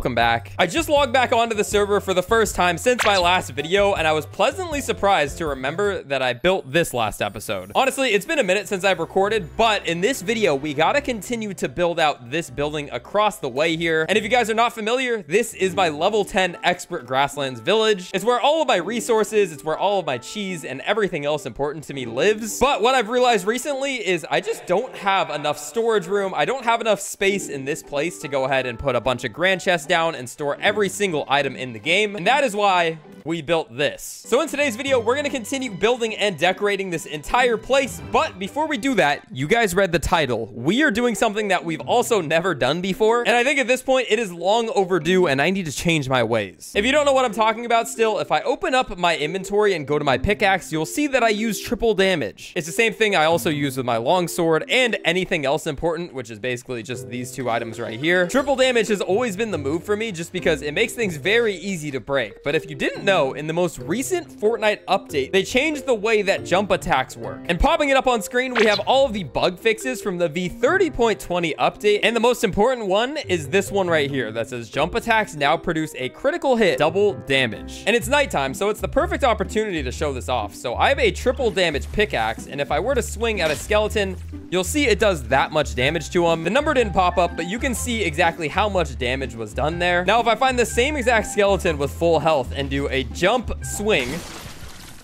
welcome back. I just logged back onto the server for the first time since my last video, and I was pleasantly surprised to remember that I built this last episode. Honestly, it's been a minute since I've recorded, but in this video, we gotta continue to build out this building across the way here. And if you guys are not familiar, this is my level 10 expert grasslands village. It's where all of my resources, it's where all of my cheese and everything else important to me lives. But what I've realized recently is I just don't have enough storage room. I don't have enough space in this place to go ahead and put a bunch of grand chests down and store every single item in the game. And that is why we built this. So in today's video, we're going to continue building and decorating this entire place. But before we do that, you guys read the title. We are doing something that we've also never done before. And I think at this point, it is long overdue and I need to change my ways. If you don't know what I'm talking about still, if I open up my inventory and go to my pickaxe, you'll see that I use triple damage. It's the same thing I also use with my longsword and anything else important, which is basically just these two items right here. Triple damage has always been the move for me just because it makes things very easy to break. But if you didn't know, in the most recent Fortnite update, they changed the way that jump attacks work. And popping it up on screen, we have all of the bug fixes from the V30.20 update. And the most important one is this one right here that says jump attacks now produce a critical hit double damage. And it's nighttime, so it's the perfect opportunity to show this off. So I have a triple damage pickaxe, and if I were to swing at a skeleton, you'll see it does that much damage to him. The number didn't pop up, but you can see exactly how much damage was done there. Now, if I find the same exact skeleton with full health and do a jump swing,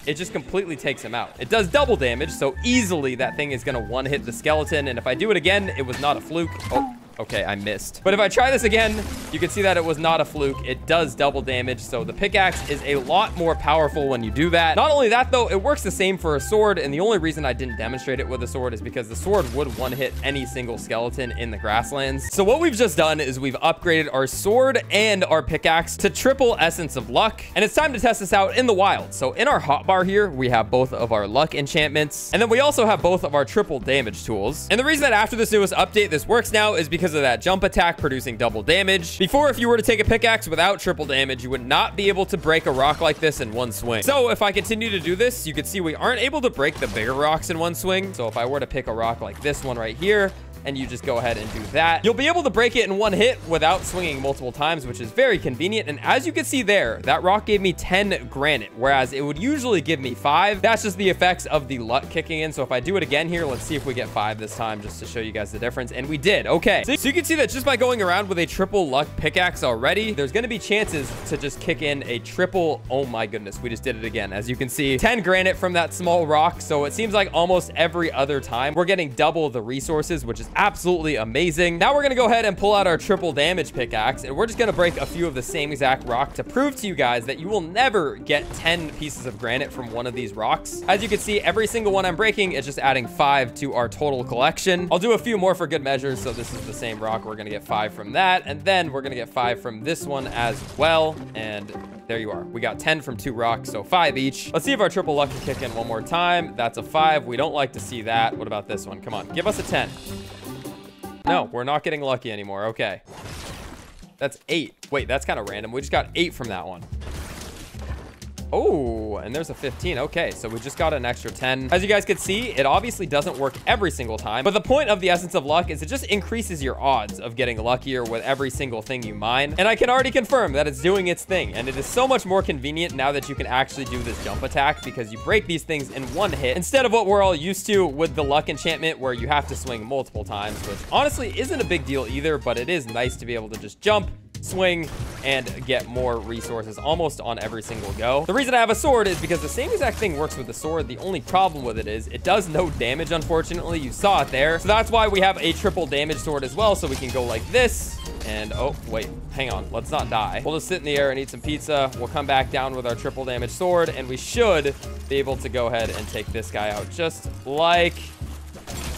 it just completely takes him out. It does double damage, so easily that thing is gonna one hit the skeleton. And if I do it again, it was not a fluke. Oh, okay, I missed. But if I try this again, you can see that it was not a fluke. It does double damage, so the pickaxe is a lot more powerful when you do that. Not only that, though, it works the same for a sword, and the only reason I didn't demonstrate it with a sword is because the sword would one-hit any single skeleton in the grasslands. So what we've just done is we've upgraded our sword and our pickaxe to triple essence of luck, and it's time to test this out in the wild. So in our hotbar here, we have both of our luck enchantments, and then we also have both of our triple damage tools. And the reason that after this newest update this works now is because of that jump attack producing double damage. Before, if you were to take a pickaxe without triple damage, you would not be able to break a rock like this in one swing. So if I continue to do this, you can see we aren't able to break the bigger rocks in one swing. So if I were to pick a rock like this one right here, and you just go ahead and do that, you'll be able to break it in one hit without swinging multiple times, which is very convenient. And as you can see there, that rock gave me 10 granite, whereas it would usually give me 5. That's just the effects of the luck kicking in. So if I do it again here, let's see if we get 5 this time, just to show you guys the difference. And we did. Okay, so you can see that just by going around with a triple luck pickaxe already, there's going to be chances to just kick in a triple. Oh my goodness, we just did it again. As you can see, 10 granite from that small rock. So it seems like almost every other time we're getting double the resources, which is absolutely amazing. Now we're gonna go ahead and pull out our triple damage pickaxe, and we're just gonna break a few of the same exact rock to prove to you guys that you will never get 10 pieces of granite from one of these rocks. As you can see, every single one I'm breaking is just adding 5 to our total collection. I'll do a few more for good measure. So this is the same rock. We're gonna get 5 from that, and then we're gonna get 5 from this one as well. And there you are. We got 10 from 2 rocks, so 5 each. Let's see if our triple luck can kick in one more time. That's a 5. We don't like to see that. What about this one? Come on, give us a 10. No, we're not getting lucky anymore. Okay. That's 8. Wait, that's kind of random. We just got 8 from that one. Oh, and there's a 15. Okay, so we just got an extra 10. As you guys can see, it obviously doesn't work every single time, but the point of the essence of luck is it just increases your odds of getting luckier with every single thing you mine. And I can already confirm that it's doing its thing, and it is so much more convenient now that you can actually do this jump attack, because you break these things in one hit instead of what we're all used to with the luck enchantment where you have to swing multiple times, which honestly isn't a big deal either, but it is nice to be able to just jump, swing, and get more resources almost on every single go. The reason I have a sword is because the same exact thing works with the sword. The only problem with it is it does no damage, unfortunately. You saw it there. So that's why we have a triple damage sword as well, so we can go like this. And oh wait, hang on, let's not die. We'll just sit in the air and eat some pizza. We'll come back down with our triple damage sword, and we should be able to go ahead and take this guy out just like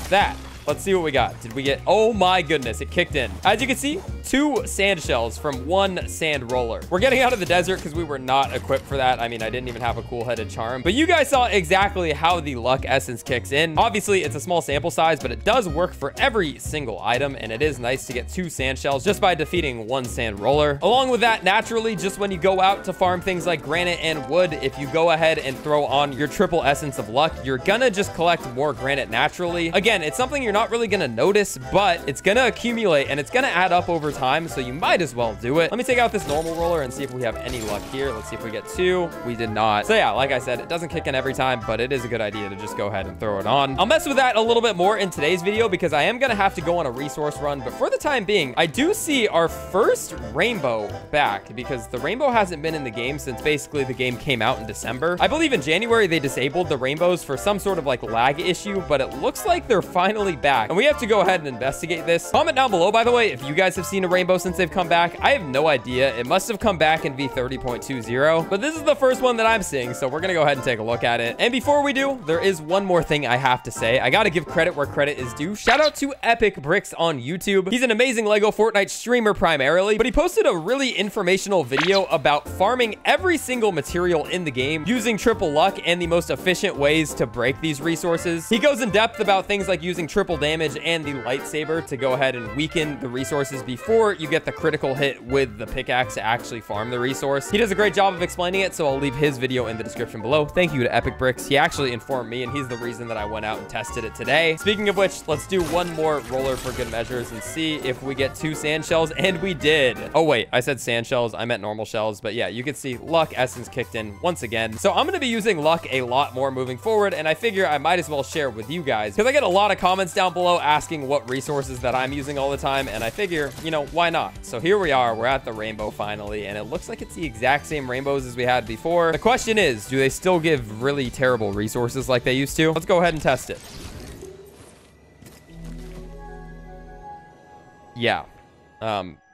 that. Let's see what we got. Did we get... Oh my goodness, it kicked in. As you can see, 2 sand shells from 1 sand roller. We're getting out of the desert because we were not equipped for that. I mean, I didn't even have a cool-headed charm. But you guys saw exactly how the luck essence kicks in. Obviously, it's a small sample size, but it does work for every single item, and it is nice to get 2 sand shells just by defeating 1 sand roller. Along with that, naturally, just when you go out to farm things like granite and wood, if you go ahead and throw on your triple essence of luck, you're gonna just collect more granite naturally. Again, it's something you're not really gonna notice, but it's gonna accumulate, and it's gonna add up over time. time, so you might as well do it. Let me take out this normal roller and see if we have any luck here. Let's see if we get 2. We did not. So yeah, like I said, it doesn't kick in every time, but it is a good idea to just go ahead and throw it on. I'll mess with that a little bit more in today's video because I am going to have to go on a resource run, but for the time being, I do see our first rainbow back because the rainbow hasn't been in the game since basically the game came out in December. I believe in January they disabled the rainbows for some sort of like lag issue, but it looks like they're finally back and we have to go ahead and investigate this. Comment down below, by the way, if you guys have seen a rainbow since they've come back. I have no idea. It must have come back in V30.20, but this is the first one that I'm seeing, so we're gonna go ahead and take a look at it. And before we do, there is one more thing I have to say. I gotta give credit where credit is due. Shout out to Epic Bricks on YouTube. He's an amazing Lego Fortnite streamer primarily, but he posted a really informational video about farming every single material in the game using triple luck and the most efficient ways to break these resources. He goes in depth about things like using triple damage and the lightsaber to go ahead and weaken the resources before you get the critical hit with the pickaxe to actually farm the resource. He does a great job of explaining it, so I'll leave his video in the description below. Thank you to Epic Bricks. He actually informed me, and he's the reason that I went out and tested it today. Speaking of which, let's do one more roller for good measures and see if we get 2 sand shells, and we did. Oh wait, I said sand shells, I meant normal shells, but yeah, you can see luck essence kicked in once again. So I'm going to be using luck a lot more moving forward, and I figure I might as well share with you guys because I get a lot of comments down below asking what resources that I'm using all the time, and I figure, you know, why not? So here we are, we're at the rainbow finally, and it looks like it's the exact same rainbows as we had before. The question is, do they still give really terrible resources like they used to? Let's go ahead and test it. Yeah,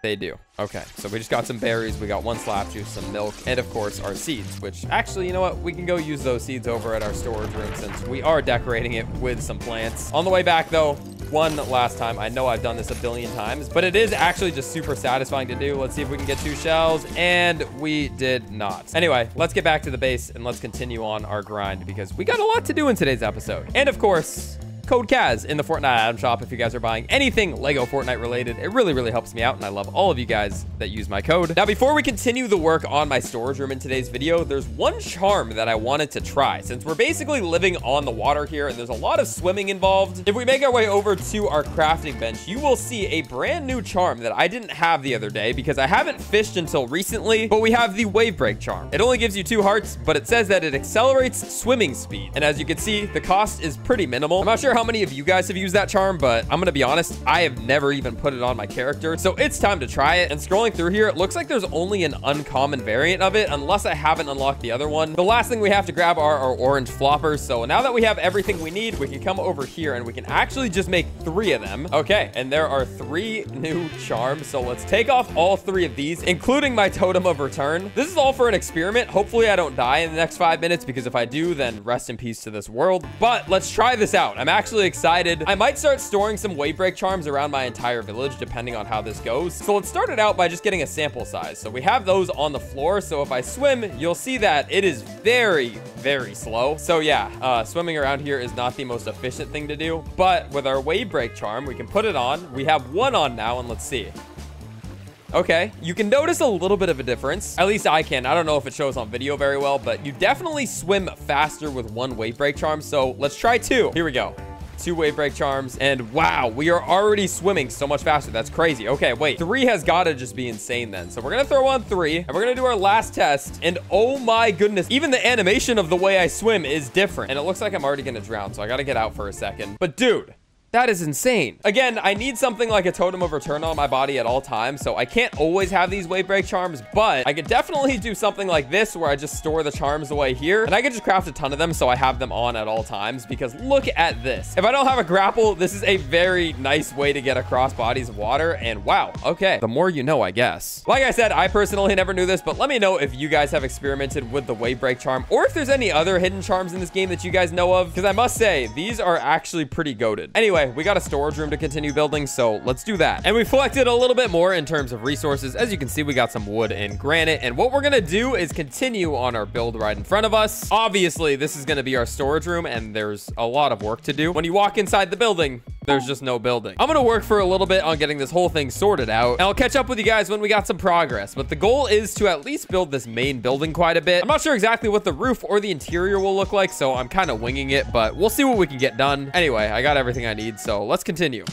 they do. Okay, so we just got some berries, we got 1 slap juice, some milk, and of course our seeds, which actually, you know what? We can go use those seeds over at our storage room since we are decorating it with some plants. On the way back though, one last time. I know I've done this a billion times, but it is actually just super satisfying to do. Let's see if we can get 2 shells, and we did not. Anyway, let's get back to the base and let's continue on our grind because we got a lot to do in today's episode. And of course, code Kaz in the Fortnite item shop if you guys are buying anything Lego Fortnite related. It really helps me out, and I love all of you guys that use my code. Now, before we continue the work on my storage room in today's video, there's one charm that I wanted to try since we're basically living on the water here and there's a lot of swimming involved. If we make our way over to our crafting bench, you will see a brand new charm that I didn't have the other day because I haven't fished until recently, but we have the wave break charm. It only gives you 2 hearts, but it says that it accelerates swimming speed. And as you can see, the cost is pretty minimal. I'm not sure how many of you guys have used that charm, but I'm gonna be honest, I have never even put it on my character, so it's time to try it. And scrolling through here, it looks like there's only an uncommon variant of it unless I haven't unlocked the other one. The last thing we have to grab are our orange floppers, so now that we have everything we need, we can come over here and we can actually just make 3 of them. Okay, and there are 3 new charms, so let's take off all 3 of these, including my totem of return. This is all for an experiment. Hopefully I don't die in the next 5 minutes, because if I do, then rest in peace to this world. But let's try this out. I'm actually excited. I might start storing some wave break charms around my entire village depending on how this goes. So let's start it out by just getting a sample size. So we have those on the floor, so if I swim, you'll see that it is very slow. So yeah, swimming around here is not the most efficient thing to do, but with our wave break charm, we can put it on. We have 1 on now, and let's see. Okay, you can notice a little bit of a difference. At least I can. I don't know if it shows on video very well, but you definitely swim faster with 1 wave break charm. So let's try 2. Here we go. 2 wave break charms, and wow, we are already swimming so much faster. That's crazy. Okay, wait, 3 has got to just be insane then. So we're gonna throw on 3, and we're gonna do our last test, and oh my goodness, even the animation of the way I swim is different, and it looks like I'm already gonna drown, so I gotta get out for a second. But dude, that is insane. Again, I need something like a totem of return on my body at all times, so I can't always have these wave break charms, but I could definitely do something like this where I just store the charms away here, and I could just craft a ton of them so I have them on at all times, because look at this. If I don't have a grapple, this is a very nice way to get across bodies of water, and wow, okay, the more you know, I guess. Like I said, I personally never knew this, but let me know if you guys have experimented with the wave break charm, or if there's any other hidden charms in this game that you guys know of, because I must say, these are actually pretty goated. Anyway, we got a storage room to continue building, so let's do that. And we collected a little bit more in terms of resources. As you can see, we got some wood and granite, and what we're gonna do is continue on our build right in front of us. Obviously, this is gonna be our storage room, and there's a lot of work to do. When you walk inside the building, there's just no building. I'm gonna work for a little bit on getting this whole thing sorted out, and I'll catch up with you guys when we got some progress, but the goal is to at least build this main building quite a bit. I'm not sure exactly what the roof or the interior will look like, so I'm kind of winging it, but we'll see what we can get done. Anyway, I got everything I need, so let's continue.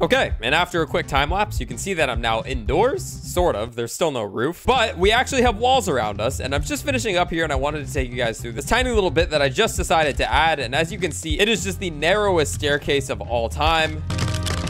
Okay, and after a quick time lapse, you can see that I'm now indoors, sort of. There's still no roof, but we actually have walls around us, and I'm just finishing up here, and I wanted to take you guys through this tiny little bit that I just decided to add, and as you can see, it is just the narrowest staircase of all time.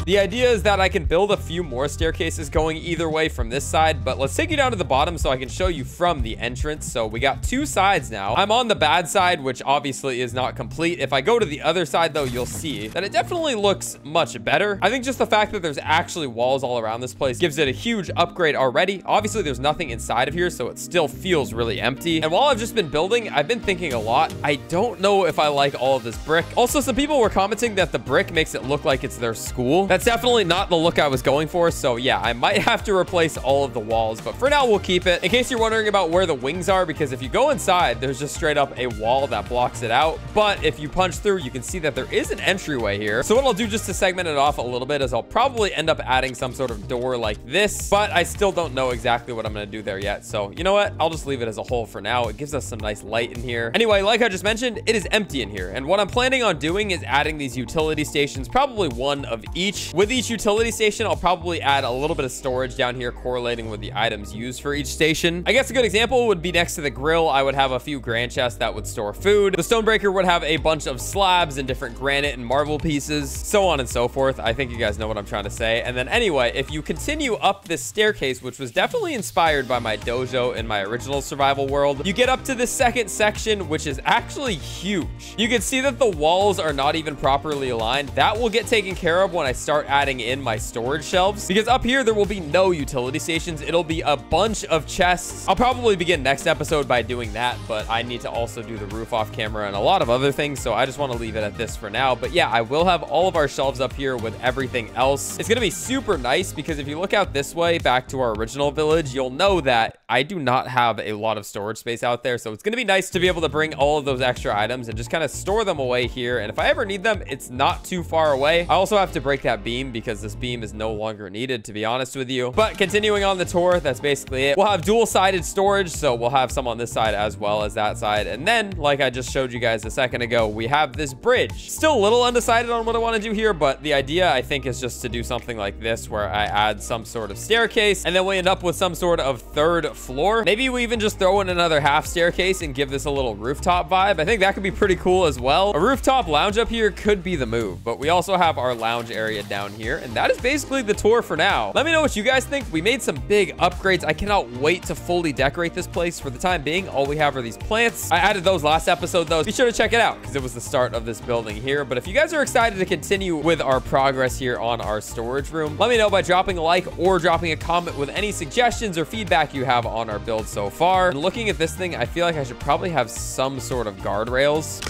The idea is that I can build a few more staircases going either way from this side, but let's take you down to the bottom so I can show you from the entrance. So we got two sides now. I'm on the bad side, which obviously is not complete. If I go to the other side though, you'll see that it definitely looks much better. I think just the fact that there's actually walls all around this place gives it a huge upgrade already. Obviously there's nothing inside of here, so it still feels really empty. And while I've just been building, I've been thinking a lot. I don't know if I like all of this brick. Also, some people were commenting that the brick makes it look like it's their school. That's definitely not the look I was going for. So yeah, I might have to replace all of the walls, but for now we'll keep it. In case you're wondering about where the wings are, because if you go inside, there's just straight up a wall that blocks it out. But if you punch through, you can see that there is an entryway here. So what I'll do just to segment it off a little bit is I'll probably end up adding some sort of door like this, but I still don't know exactly what I'm going to do there yet. So you know what? I'll just leave it as a hole for now. It gives us some nice light in here. Anyway, like I just mentioned, it is empty in here. And what I'm planning on doing is adding these utility stations, probably one of each. With each utility station, I'll probably add a little bit of storage down here correlating with the items used for each station. I guess a good example would be next to the grill. I would have a few grand chests that would store food. The stonebreaker would have a bunch of slabs and different granite and marble pieces, so on and so forth. I think you guys know what I'm trying to say. And then anyway, if you continue up this staircase, which was definitely inspired by my dojo in my original survival world, you get up to the second section, which is actually huge. You can see that the walls are not even properly aligned. That will get taken care of when I start adding in my storage shelves, because up here there will be no utility stations. It'll be a bunch of chests. I'll probably begin next episode by doing that, but I need to also do the roof off camera and a lot of other things, so I just want to leave it at this for now. But yeah, I will have all of our shelves up here with everything else. It's gonna be super nice because if you look out this way back to our original village, you'll know that I do not have a lot of storage space out there, so it's gonna be nice to be able to bring all of those extra items and just kind of store them away here, and if I ever need them, it's not too far away. I also have to break that beam because this beam is no longer needed, to be honest with you. But continuing on the tour, that's basically it. We'll have dual-sided storage, so we'll have some on this side as well as that side. And then, like I just showed you guys a second ago, we have this bridge. Still a little undecided on what I want to do here, but the idea, I think, is just to do something like this, where I add some sort of staircase, and then we end up with some sort of third floor. Maybe we even just throw in another half staircase and give this a little rooftop vibe. I think that could be pretty cool as well. A rooftop lounge up here could be the move, but we also have our lounge area down here, and that is basically the tour for now. Let me know what you guys think. We made some big upgrades. I cannot wait to fully decorate this place. For the time being, all we have are these plants. I added those last episode though. Be sure to check it out because it was the start of this building here. But if you guys are excited to continue with our progress here on our storage room, let me know by dropping a like or dropping a comment with any suggestions or feedback you have on our build so far. And looking at this thing, I feel like I should probably have some sort of guardrails.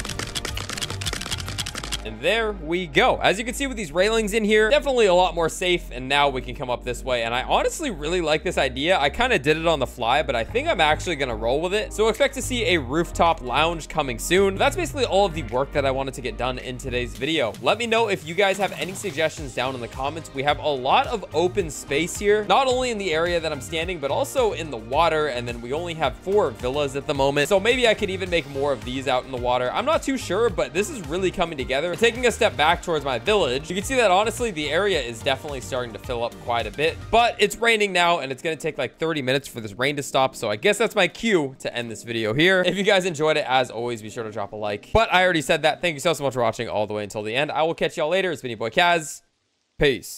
And there we go. As you can see with these railings in here, definitely a lot more safe. And now we can come up this way. And I honestly really like this idea. I kind of did it on the fly, but I think I'm actually going to roll with it. So expect to see a rooftop lounge coming soon. That's basically all of the work that I wanted to get done in today's video. Let me know if you guys have any suggestions down in the comments. We have a lot of open space here, not only in the area that I'm standing, but also in the water. And then we only have 4 villas at the moment. So maybe I could even make more of these out in the water. I'm not too sure, but this is really coming together. Taking a step back towards my village, you can see that honestly the area is definitely starting to fill up quite a bit, but it's raining now and it's going to take like 30 minutes for this rain to stop. So I guess that's my cue to end this video here. If you guys enjoyed it, as always, be sure to drop a like. But I already said that. Thank you so much for watching all the way until the end. I will catch y'all later. It's been your boy Kaz. Peace.